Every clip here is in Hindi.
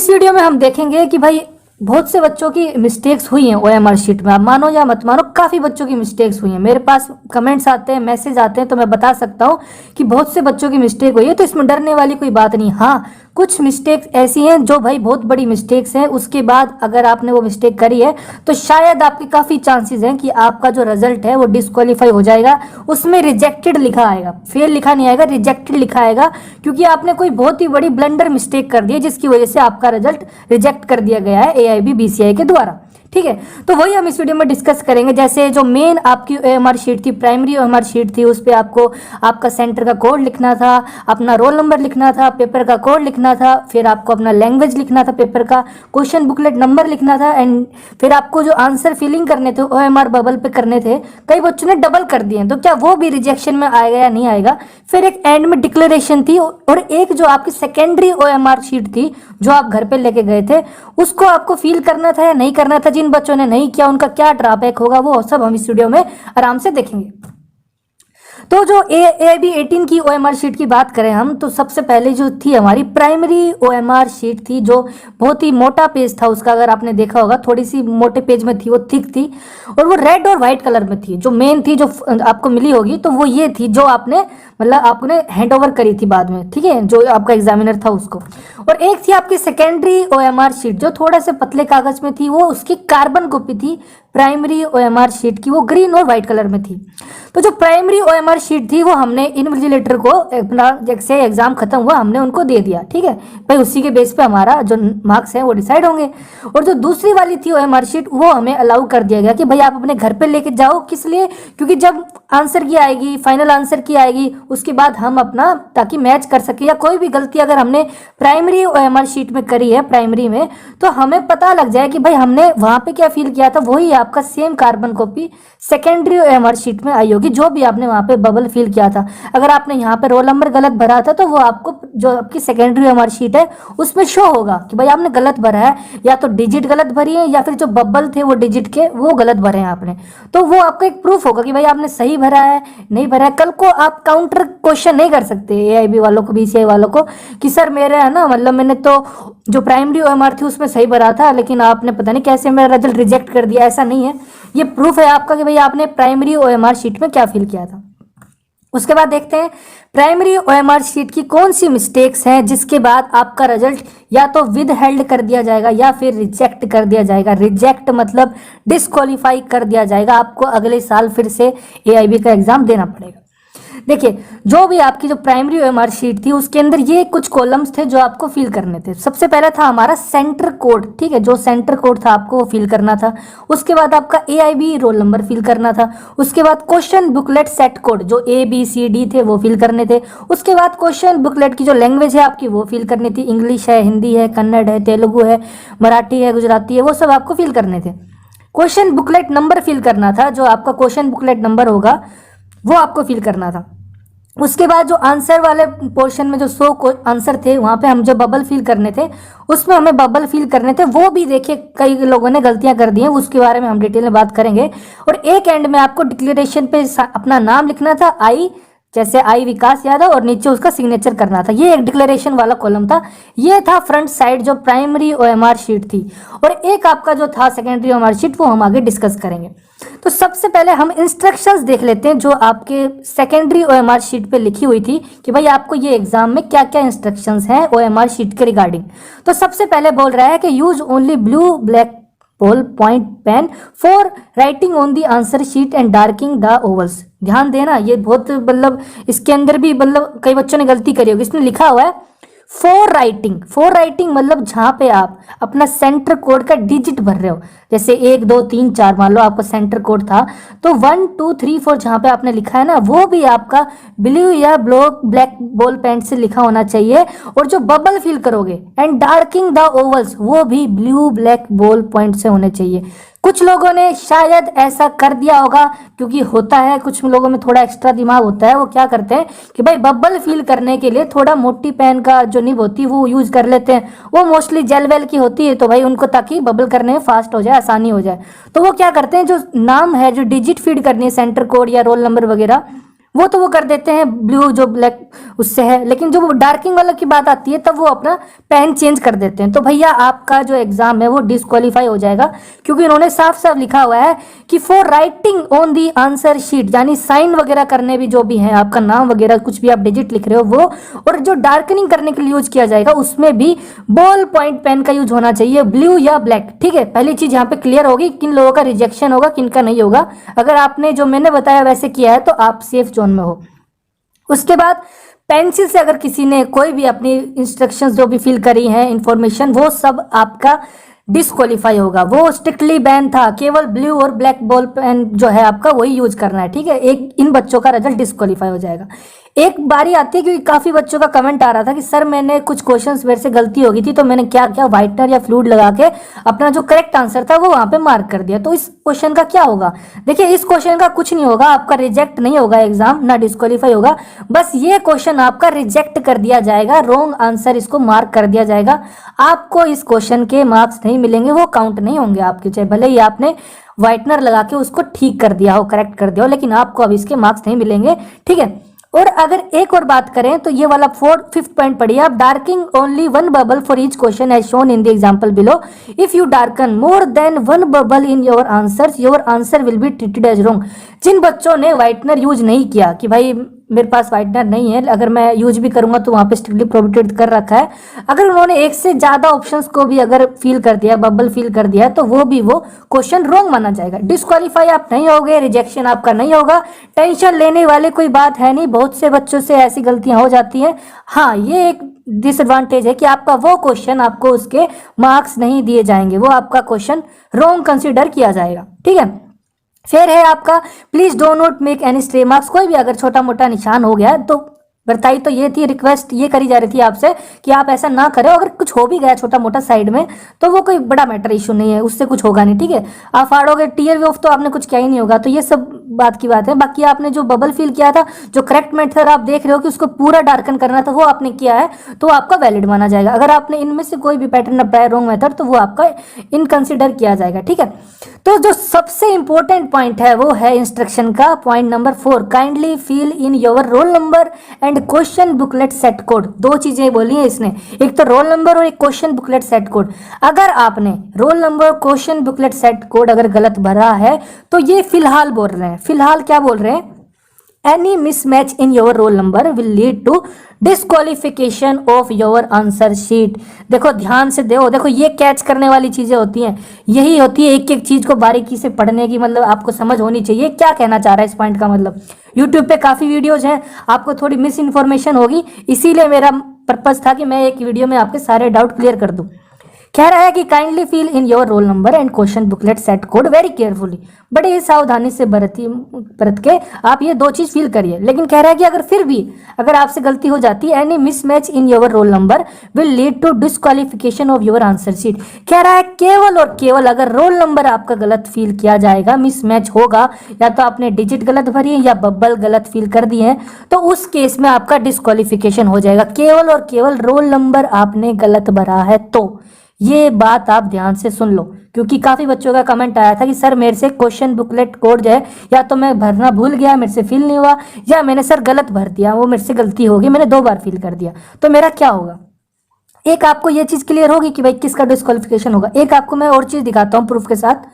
इस वीडियो में हम देखेंगे कि भाई बहुत से बच्चों की मिस्टेक्स हुई हैं ओएमआर शीट में। आप मानो या मत मानो, काफ़ी बच्चों की मिस्टेक्स हुई हैं। मेरे पास कमेंट्स आते हैं, मैसेज आते हैं, तो मैं बता सकता हूँ कि बहुत से बच्चों की मिस्टेक हुई है। तो इसमें डरने वाली कोई बात नहीं। हाँ, कुछ मिस्टेक्स ऐसी हैं जो भाई बहुत बड़ी मिस्टेक्स हैं। उसके बाद अगर आपने वो मिस्टेक करी है तो शायद आपके काफ़ी चांसेस हैं कि आपका जो रिजल्ट है वो डिस्क्वालीफाई हो जाएगा। उसमें रिजेक्टेड लिखा आएगा, फेल लिखा नहीं आएगा, रिजेक्टेड लिखा आएगा, क्योंकि आपने कोई बहुत ही बड़ी ब्लंडर मिस्टेक कर दी है जिसकी वजह से आपका रिजल्ट रिजेक्ट कर दिया गया है एआईबी बीसीआई के द्वारा। ठीक है, तो वही हम इस वीडियो में डिस्कस करेंगे। जैसे जो मेन आपकी ओएमआर शीट थी, प्राइमरी ओएमआर शीट थी, उस पर आपको आपका सेंटर का कोड लिखना था, अपना रोल नंबर लिखना था, पेपर का कोड लिखना था, फिर आपको अपना लैंग्वेज लिखना था, पेपर का क्वेश्चन बुकलेट नंबर लिखना था, एंड फिर आपको जो आंसर फिलिंग करने थे ओएमआर बबल पे करने थे। कई बच्चों ने डबल कर दिए, तो क्या वो भी रिजेक्शन में आएगा या नहीं आएगा। फिर एक एंड में डिक्लेरेशन थी, और एक जो आपकी सेकेंडरी ओएमआर शीट थी जो आप घर पे लेके गए थे, उसको आपको फिल करना था या नहीं करना था। जिन बच्चों ने नहीं किया उनका क्या ड्रॉबैक होगा वो सब हम इस वीडियो में आराम से देखेंगे। तो जो एआईबी 18 की ओएमआर शीट की बात करें हम, तो सबसे पहले जो थी हमारी प्राइमरी ओएमआर शीट थी, जो बहुत ही मोटा पेज था उसका। अगर आपने देखा होगा, थोड़ी सी मोटे पेज में थी, वो थिक थी, और वो रेड और व्हाइट कलर में थी। जो मेन थी जो आपको मिली होगी तो वो ये थी, जो आपने मतलब आपने हैंड ओवर करी थी बाद में, ठीक है, जो आपका एग्जामिनर था उसको। और एक थी आपकी सेकेंडरी ओएमआर शीट जो थोड़ा से पतले कागज में थी, वो उसकी कार्बन कॉपी थी प्राइमरी ओएमआर शीट की, वो ग्रीन और व्हाइट कलर में थी। तो जो प्राइमरी ओएमआर शीट थी वो हमने इन्विजिलेटर को अपना जैसे एग्जाम खत्म हुआ हमने उनको दे दिया, ठीक है भाई, उसी के बेस पे हमारा जो मार्क्स है वो डिसाइड होंगे। और जो दूसरी वाली थी ओएमआर शीट, वो हमें अलाउ कर दिया गया कि भाई आप अपने घर पे लेके जाओ। किस लिए? क्योंकि जब आंसर की आएगी, फाइनल आंसर की आएगी, उसके बाद हम अपना ताकि मैच कर सके, या कोई भी गलती अगर हमने प्राइमरी ओएमआर शीट में करी है प्राइमरी में, तो हमें पता लग जाए कि भाई हमने वहां पे क्या फील किया था, वही आपका same carbon copy secondary OMR sheet में आई होगी, जो भी आपने वहां पे बबल फिल किया था। अगर आपने यहाँ पे रोल नंबर गलत भरा था तो वो आपको जो आपकी सेकेंडरी ओएमआर शीट है उसमें शो होगा कि भाई आपने गलत भरा है, या तो डिजिट गलत भरी है या फिर जो बबल थे वो डिजिट के वो गलत भरे हैं आपने। तो वो आपका एक प्रूफ होगा कि भाई आपने सही भरा है नहीं भरा है। कल को आप काउंटर क्वेश्चन नहीं कर सकते एआईबी वालों को, बीसीआई वालों को, कि सर मेरे है ना, मतलब मैंने तो जो प्राइमरी ओएमआर थी उसमें सही भरा था लेकिन आपने पता नहीं कैसे मेरा रिजल्ट रिजेक्ट कर दिया। ऐसा नहीं है, ये प्रूफ है आपका कि भाई आपने प्राइमरी ओएमआर शीट में क्या फिल किया था। उसके बाद देखते हैं प्राइमरी ओएमआर शीट की कौन सी मिस्टेक्स हैं जिसके बाद आपका रिजल्ट या तो विद हेल्ड कर दिया जाएगा या फिर रिजेक्ट कर दिया जाएगा। रिजेक्ट मतलब डिस्क्वालीफाई कर दिया जाएगा, आपको अगले साल फिर से एआईबी का एग्जाम देना पड़ेगा। देखिए, जो भी आपकी जो प्राइमरी ओएमआर शीट थी उसके अंदर ये कुछ कॉलम्स थे जो आपको फिल करने थे। सबसे पहला था हमारा सेंटर कोड, ठीक है, जो सेंटर कोड था आपको वो फिल करना था। उसके बाद आपका एआईबी रोल नंबर फिल करना था। उसके बाद क्वेश्चन बुकलेट सेट कोड जो ABCD थे वो फिल करने थे। उसके बाद क्वेश्चन बुकलेट की जो लैंग्वेज है आपकी वो फिल करनी थी, इंग्लिश है, हिंदी है, कन्नड़ है, तेलुगु है, मराठी है, गुजराती है, वो सब आपको फिल करने थे। क्वेश्चन बुकलेट नंबर फिल करना था, जो आपका क्वेश्चन बुकलेट नंबर होगा वो आपको फिल करना था। उसके बाद जो आंसर वाले पोर्शन में जो 100 आंसर थे वहां पे हम जो बबल फिल करने थे उसमें हमें बबल फिल करने थे। वो भी देखिए कई लोगों ने गलतियां कर दी हैं, उसके बारे में हम डिटेल में बात करेंगे। और एक एंड में आपको डिक्लेरेशन पे अपना नाम लिखना था, आई जैसे आई विकास यादव, और नीचे उसका सिग्नेचर करना था। ये एक डिक्लेरेशन वाला कॉलम था। ये था फ्रंट साइड जो प्राइमरी ओएमआर शीट थी। और एक आपका जो था सेकेंडरी ओएमआर शीट, वो हम आगे डिस्कस करेंगे। तो सबसे पहले हम इंस्ट्रक्शंस देख लेते हैं जो आपके सेकेंडरी ओएमआर शीट पे लिखी हुई थी कि भाई आपको ये एग्जाम में क्या क्या इंस्ट्रक्शंस हैं ओएमआर शीट के रिगार्डिंग। तो सबसे पहले बोल रहा है कि use only blue black ball point pen for writing on the answer sheet and darking the ovals. ध्यान देना, ये बहुत मतलब इसके अंदर भी मतलब कई बच्चों ने गलती करी होगी। इसमें लिखा हुआ है फॉर राइटिंग मतलब जहां पे आप अपना सेंटर कोड का डिजिट भर रहे हो, जैसे 1 2 3 4 मान लो आपका सेंटर कोड था, तो 1 2 3 4 जहां पे आपने लिखा है ना, वो भी आपका ब्लू या ब्लैक बॉल पेन से लिखा होना चाहिए। और जो बबल फिल करोगे एंड डार्किंग द ओवल्स, वो भी ब्लू ब्लैक बॉल पॉइंट से होने चाहिए। कुछ लोगों ने शायद ऐसा कर दिया होगा, क्योंकि होता है कुछ लोगों में थोड़ा एक्स्ट्रा दिमाग होता है, वो क्या करते हैं कि भाई बबल फिल करने के लिए थोड़ा मोटी पेन का जो निब होती है वो यूज कर लेते हैं। वो मोस्टली जेल वेल की होती है, तो भाई उनको ताकि बबल करने में फास्ट हो जाए, आसानी हो जाए, तो वो क्या करते हैं जो नाम है, जो डिजिट फीड करनी है, सेंटर कोड या रोल नंबर वगैरह, वो तो वो कर देते हैं ब्लू जो ब्लैक उससे है, लेकिन जो डार्किंग वाला की बात आती है तब वो अपना पेन चेंज कर देते हैं। तो भैया आपका जो एग्जाम है वो डिस्क्वालीफाई हो जाएगा, क्योंकि इन्होंने साफ साफ लिखा हुआ है कि for writing on the answer sheet, यानी साइन वगैरह करने भी जो भी है, आपका नाम वगैरह कुछ भी आप डिजिट लिख रहे हो वो, और जो डार्कनिंग करने के लिए यूज किया जाएगा उसमें भी बॉल पॉइंट पेन का यूज होना चाहिए, ब्लू या ब्लैक। ठीक है, पहली चीज यहाँ पे क्लियर होगी किन लोगों का रिजेक्शन होगा किन का नहीं होगा। अगर आपने जो मैंने बताया वैसे किया है तो आप सेफ जोन में हो। उसके बाद पेंसिल से अगर किसी ने कोई भी अपनी इंस्ट्रक्शंस जो भी फिल करी हैं इंफॉर्मेशन, वो सब आपका डिस्क्वालीफाई होगा। वो स्ट्रिक्टली बैन था, केवल ब्लू और ब्लैक बॉल पेन जो है आपका वही यूज करना है। ठीक है, एक इन बच्चों का रिजल्ट डिस्क्वालीफाई हो जाएगा। एक बारी आती है क्योंकि काफी बच्चों का कमेंट आ रहा था कि सर मैंने कुछ क्वेश्चंस मेरे से गलती हो गई थी तो मैंने क्या किया, व्हाइटनर या फ्लूइड लगा के अपना जो करेक्ट आंसर था वो वहां पे मार्क कर दिया। तो इस क्वेश्चन का क्या होगा? देखिए इस क्वेश्चन का कुछ नहीं होगा, आपका रिजेक्ट नहीं होगा एग्जाम, ना डिस्क्वालीफाई होगा, बस ये क्वेश्चन आपका रिजेक्ट कर दिया जाएगा, रॉन्ग आंसर इसको मार्क कर दिया जाएगा। आपको इस क्वेश्चन के मार्क्स नहीं मिलेंगे, वो काउंट नहीं होंगे आपके, चाहे भले ही आपने व्हाइटनर लगा के उसको ठीक कर दिया हो, करेक्ट कर दिया हो, लेकिन आपको अब इसके मार्क्स नहीं मिलेंगे। ठीक है, और अगर एक और बात करें तो ये वाला फिफ्थ पॉइंट पढ़िए आप, darking only one bubble for each question as shown in the example below. If you darken more than one bubble in your answer will be treated as wrong. जिन बच्चों ने व्हाइटनर यूज नहीं किया कि भाई मेरे पास व्हाइटनर नहीं है, अगर मैं यूज भी करूंगा तो वहां पे स्ट्रिक्टली प्रोहिबिटेड कर रखा है, अगर उन्होंने एक से ज्यादा ऑप्शंस को भी अगर फिल कर दिया, बबल फिल कर दिया, तो वो भी वो क्वेश्चन रॉन्ग माना जाएगा। डिस्क्वालीफाई आप नहीं होगे, रिजेक्शन आपका नहीं होगा। टेंशन लेने वाले कोई बात है नहीं, बहुत से बच्चों से ऐसी गलतियां हो जाती हैं। हाँ, ये एक डिसएडवांटेज है कि आपका वो क्वेश्चन आपको उसके मार्क्स नहीं दिए जाएंगे, वो आपका क्वेश्चन रॉन्ग कंसिडर किया जाएगा। ठीक है, फिर है आपका please do not make any stray marks. कोई भी अगर छोटा मोटा निशान हो गया तो बताई तो ये थी, रिक्वेस्ट ये करी जा रही थी आपसे कि आप ऐसा ना करें। अगर कुछ हो भी गया छोटा मोटा साइड में तो वो कोई बड़ा मैटर इशू नहीं है, उससे कुछ होगा नहीं। ठीक है, आप फाड़ोगे टीयर वे ऑफ तो आपने कुछ किया ही नहीं होगा, तो ये सब बात की बात है। बाकी आपने जो बबल फिल किया था, जो करेक्ट मेथड आप देख रहे हो कि उसको पूरा डार्कन करना था, वो आपने किया है तो आपका वैलिड माना जाएगा। अगर आपने इनमें से कोई भी पैटर्न अपनाया रॉन्ग मेथड तो वो आपका इनकंसिडर किया जाएगा। ठीक है, तो जो सबसे इंपॉर्टेंट पॉइंट है वो है इंस्ट्रक्शन का point number 4, kindly fill in your roll number and question booklet set code. दो चीजें बोली है इसने, एक तो रोल नंबर और एक क्वेश्चन बुकलेट सेट कोड। अगर आपने roll number question booklet set code अगर गलत भरा है तो ये फिलहाल बोल रहे हैं, फिलहाल क्या बोल रहे हैं, any mismatch in your roll number will lead to disqualification of your answer sheet. देखो ध्यान से देखो ये कैच करने वाली चीजें होती हैं, यही होती है एक एक चीज को बारीकी से पढ़ने की, मतलब आपको समझ होनी चाहिए क्या कहना चाह रहा है इस पॉइंट का। मतलब यूट्यूब पे काफी वीडियोज हैं, आपको थोड़ी मिस इन्फॉर्मेशन होगी, इसीलिए मेरा पर्पज था कि मैं एक वीडियो में आपके सारे डाउट क्लियर कर दूं। कह रहा है कि kindly fill in your roll number and question booklet set code very carefully, बड़े ही सावधानी से बरत के आप ये दो चीज फिल करिए। लेकिन कह रहा है कि अगर फिर भी अगर आपसे गलती हो जाती है, any mismatch in your roll number will lead to disqualification of your answer sheet. कह रहा है केवल और केवल अगर रोल नंबर आपका गलत फिल किया जाएगा, मिसमैच होगा, या तो आपने डिजिट गलत भरी है या बब्बल गलत फिल कर दिए हैं, तो उस केस में आपका डिस्क्वालिफिकेशन हो जाएगा। केवल और केवल रोल नंबर आपने गलत भरा है तो। ये बात आप ध्यान से सुन लो, क्योंकि काफी बच्चों का कमेंट आया था कि सर मेरे से क्वेश्चन बुकलेट कोड जो है या तो मैं भरना भूल गया, मेरे से फिल नहीं हुआ, या मैंने सर गलत भर दिया, वो मेरे से गलती होगी, मैंने 2 बार फिल कर दिया, तो मेरा क्या होगा। एक आपको ये चीज क्लियर होगी कि भाई किसका डिस्क्वालिफिकेशन होगा। एक आपको मैं और चीज दिखाता हूँ प्रूफ के साथ।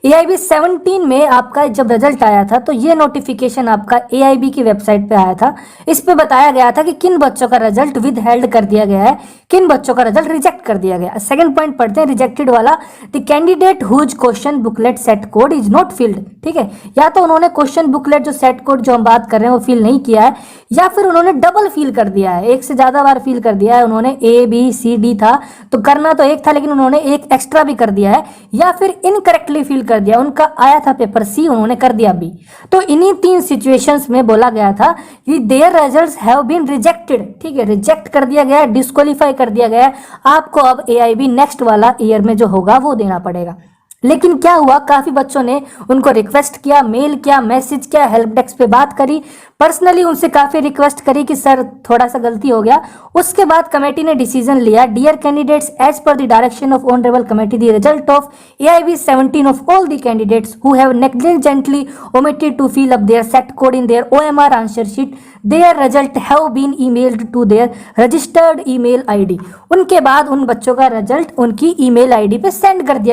AIB 17 में आपका जब रिजल्ट आया था तो ये नोटिफिकेशन आपका AIB की वेबसाइट पे आया था। इस पे बताया गया था कि किन बच्चों का रिजल्ट विद हेल्ड कर दिया गया है, किन बच्चों का रिजल्ट रिजेक्ट कर दिया गया। सेकंड पॉइंट पढ़ते हैं रिजेक्टेड वाला, the candidate whose question booklet set code is not filled. ठीक है, या तो उन्होंने क्वेश्चन बुकलेट जो सेट कोड जो हम बात कर रहे हैं वो फिल नहीं किया है, या फिर उन्होंने डबल फिल कर दिया है, एक से ज्यादा बार फिल कर दिया है उन्होंने। ABCD था तो करना तो एक था लेकिन उन्होंने एक एक्स्ट्रा भी कर दिया है, या फिर इनकरेक्टली फिल कर दिया, उनका आया था पेपर C उन्होंने कर दिया B। तो इन्हीं 3 सिचुएशंस में बोला गया था कि their results have been rejected. ठीक है, रिजेक्ट कर दिया गया, डिस्क्वालीफाई कर दिया गया। आपको अब AIB नेक्स्ट वाला ईयर में जो होगा वो देना पड़ेगा। लेकिन क्या हुआ, काफी बच्चों ने उनको रिक्वेस्ट किया, मेल किया, मैसेज किया, हेल्प डेस्क पे बात करी, पर्सनली उनसे काफी रिक्वेस्ट करी कि सर थोड़ा सा गलती हो गया। उसके बाद कमेटी ने डिसीजन लिया, dear candidates, as per the direction of honourable committee the result of AIB 17 of all the candidates who have negligently omitted to fill up their set code in their OMR answer sheet, their result have been emailed to their registered email ID। उनके बाद उन बच्चों का रिजल्ट उनकी email ID पे सेंड कर दिया